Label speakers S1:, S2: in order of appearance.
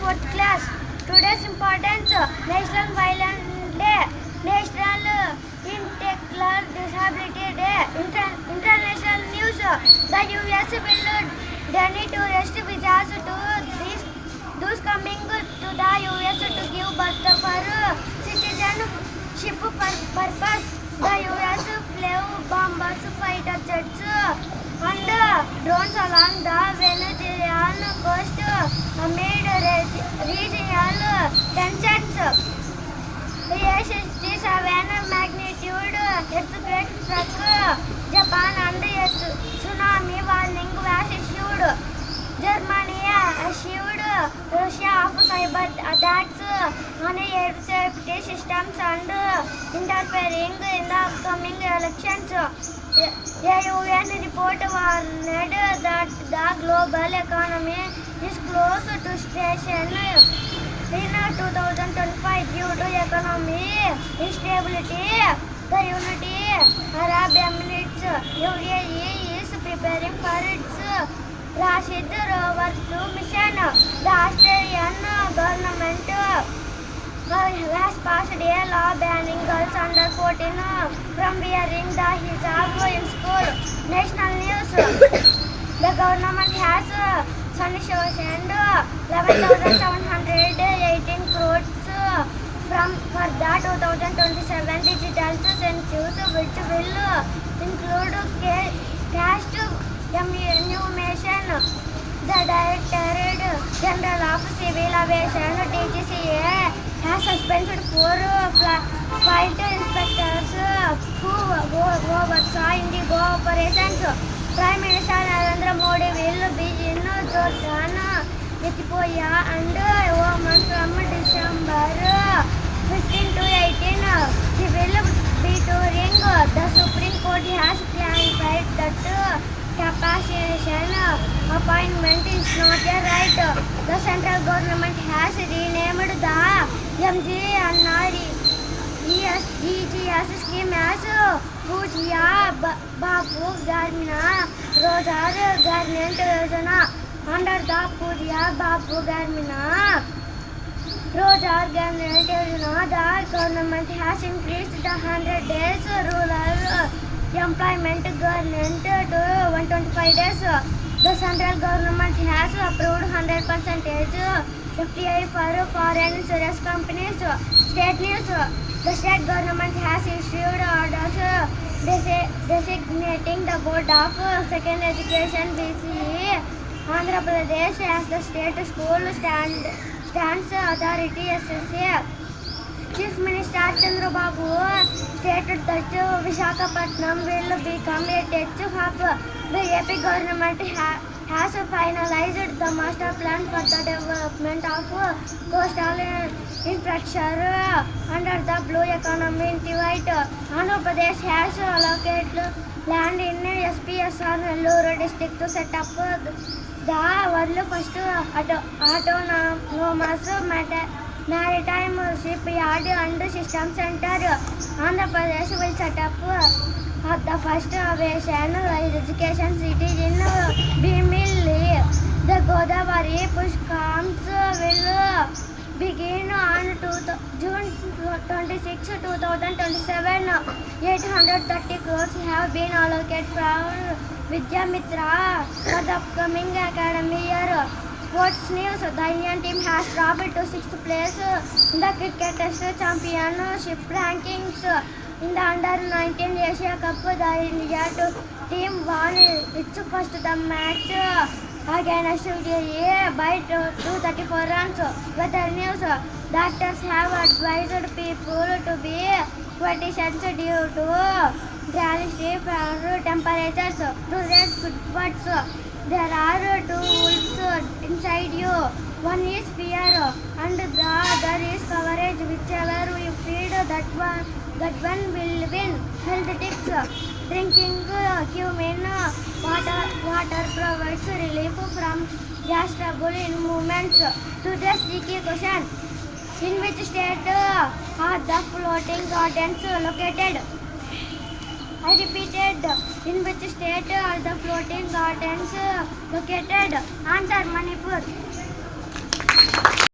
S1: fourth class. Today's importance: National Violence Day, National Intellectual Disability Day, International News. The US will donate to rest visas to those coming to the US to give birth for citizenship purpose. The US flew bombers, fighter jets, and drones along the Venezuelan coast amid regional tensions. The 67 magnitude earthquake struck Japan and a tsunami warning was issued. Germany assured Russia of cyber attacks on air safety systems and interfering in the upcoming elections. A UN report warned that the global economy is close to recession in 2025 due to economic instability. The United Arab Emirates (UAE) is preparing for its Rashid Rover 2 mission. The Australian government has passed a law banning girls under 14 from wearing the hijab in school. National news: the government has sanctioned 11,718 crores for the 2027 digital census, which will include caste enumeration. The Directorate General of Civil Aviation (DGCA) has suspended 4 flight inspectors who oversaw Indigo operations. Prime Minister Narendra Modi will be in Jordan, Ethiopia and Oman from December 15 to 18. He will be touring. The Supreme Court has clarified that capacitation appointment is not a right. The central government has renamed the MGNREGS scheme as Poojiya Bapu Gramina Rozgar Guarantee Yojana. Under the Poojiya Bapu Gramina Rozgar Guarantee Yojana, the government has increased the 100 days rural employment guarantee to 125 days. The central government has approved 100% FDI for foreign insurance companies. State news: the state government has issued orders designating the Board of Secondary Education (BCE) Andhra Pradesh as the state school stands authority SSA. Chief Minister Chandrababu stated that Visakhapatnam will become a tech hub. The AP government has finalized the master plan for the development of coastal infrastructure under the Blue Economy Initiative. Andhra Pradesh has allocated land in SPSR Nellore district to set up the world's first autonomous maritime shipyard and system center. Andhra Pradesh will set up the first aviation education city in Bhimilli. The Godavari Pushkars will begin on June 26, 2027. 830 crores have been allocated for Vidyamitra for the upcoming academic year. Sports news: the Indian team has dropped to 6th place in the Cricket Test Championship rankings. In the Under-19 Asia Cup, the India team won its first match against UAE by 234 runs. Weather news: doctors have advised people to be cautious due to drastic temperatures. Today's footbirds: there are 2 wolves inside you. One is fear and the other is courage. Whichever you feed, that one will win. Health tips: drinking cumin water provides relief from gas trouble in movements. Today's GK question: in which state are the floating gardens located? I repeated, in which state are the floating gardens located? Answer: Manipur.